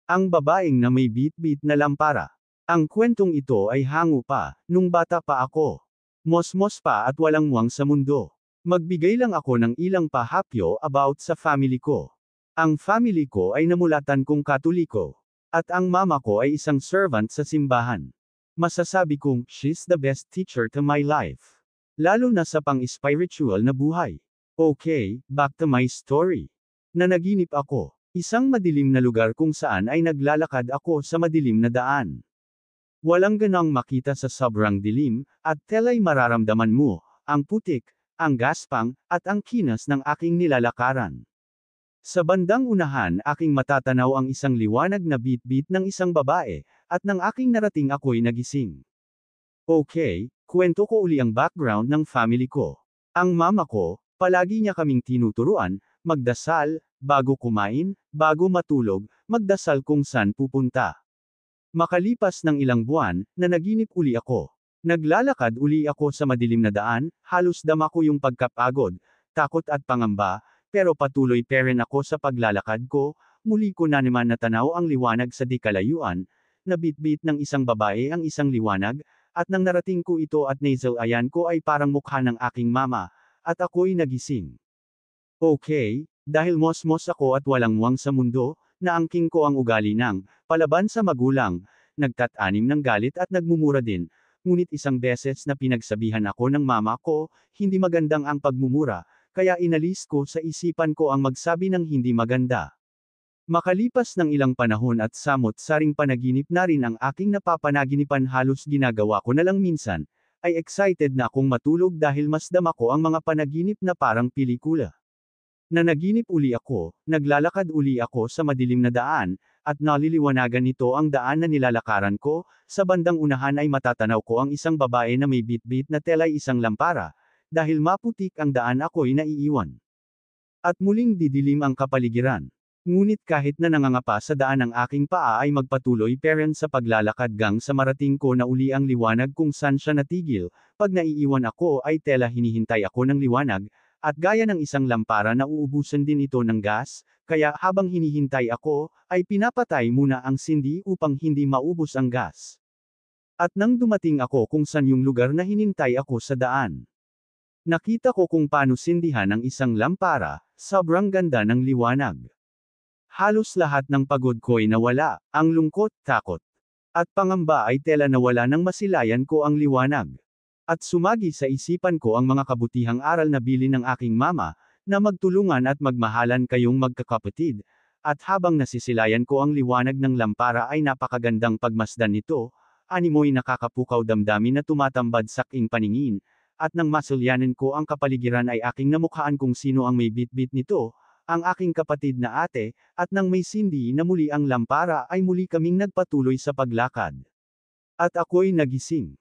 Ang babaeng na may bitbit na lampara. Ang kwentong ito ay hango pa, nung bata pa ako. Mosmos pa at walang muwang sa mundo. Magbigay lang ako ng ilang pahapyo about sa family ko. Ang family ko ay namulatan kong Katoliko. At ang mama ko ay isang servant sa simbahan. Masasabi kong, she's the best teacher to my life. Lalo na sa pang-spiritual na buhay. Okay, back to my story. Nanaginip ako. Isang madilim na lugar kung saan ay naglalakad ako sa madilim na daan. Walang ganang makita sa sobrang dilim, at tela'y mararamdaman mo, ang putik, ang gaspang, at ang kinas ng aking nilalakaran. Sa bandang unahan aking matatanaw ang isang liwanag na bitbit ng isang babae, at nang aking narating ako'y nagising. Okay, kwento ko uli ang background ng family ko. Ang mama ko, palagi niya kaming tinuturuan, magdasal, bago kumain, bago matulog, magdasal kung saan pupunta. Makalipas ng ilang buwan, nanaginip uli ako. Naglalakad uli ako sa madilim na daan, halos dama ko yung pagkapagod, takot at pangamba, pero patuloy pa rin ako sa paglalakad ko, muli ko na naman natanaw ang liwanag sa di kalayuan, nabitbit ng isang babae ang isang liwanag, at nang narating ko ito at nasal ayan ko ay parang mukha ng aking mama, at ako'y nagising. Okay, dahil mosmos ako at walang muwang sa mundo, naangking ko ang ugali ng palaban sa magulang, nagtatanim ng galit at nagmumura din, ngunit isang beses na pinagsabihan ako ng mama ko, hindi magandang ang pagmumura, kaya inalis ko sa isipan ko ang magsabi ng hindi maganda. Makalipas ng ilang panahon at samot-saring panaginip na rin ang aking napapanaginipan halos ginagawa ko na lang minsan, ay excited na akong matulog dahil masdam ako ang mga panaginip na parang pelikula. Nanaginip uli ako, naglalakad uli ako sa madilim na daan, at naliliwanagan nito ang daan na nilalakaran ko, sa bandang unahan ay matatanaw ko ang isang babae na may bitbit na tela'y isang lampara, dahil maputik ang daan ako'y naiiwan. At muling didilim ang kapaligiran. Ngunit kahit na nangangapa sa daan ang aking paa ay magpatuloy pa rin sa paglalakad gang sa marating ko na uli ang liwanag kung saan siya natigil, pag naiiwan ako ay tela hinihintay ako ng liwanag, at gaya ng isang lampara na uubusan din ito ng gas, kaya habang hinihintay ako, ay pinapatay muna ang sindi upang hindi maubos ang gas. At nang dumating ako kung saan yung lugar na hinintay ako sa daan. Nakita ko kung paano sindihan ang isang lampara, sobrang ganda ng liwanag. Halos lahat ng pagod ko'y nawala, ang lungkot, takot, at pangamba ay tela nawala nang masilayan ko ang liwanag. At sumagi sa isipan ko ang mga kabutihang aral na bilin ng aking mama, na magtulungan at magmahalan kayong magkakapatid, at habang nasisilayan ko ang liwanag ng lampara ay napakagandang pagmasdan nito, animoy nakakapukaw damdamin na tumatambad sa aking paningin, at nang masulyanan ko ang kapaligiran ay aking namukhaan kung sino ang may bitbit nito, ang aking kapatid na ate, at nang may sindi na muli ang lampara ay muli kaming nagpatuloy sa paglakad. At ako'y nagising.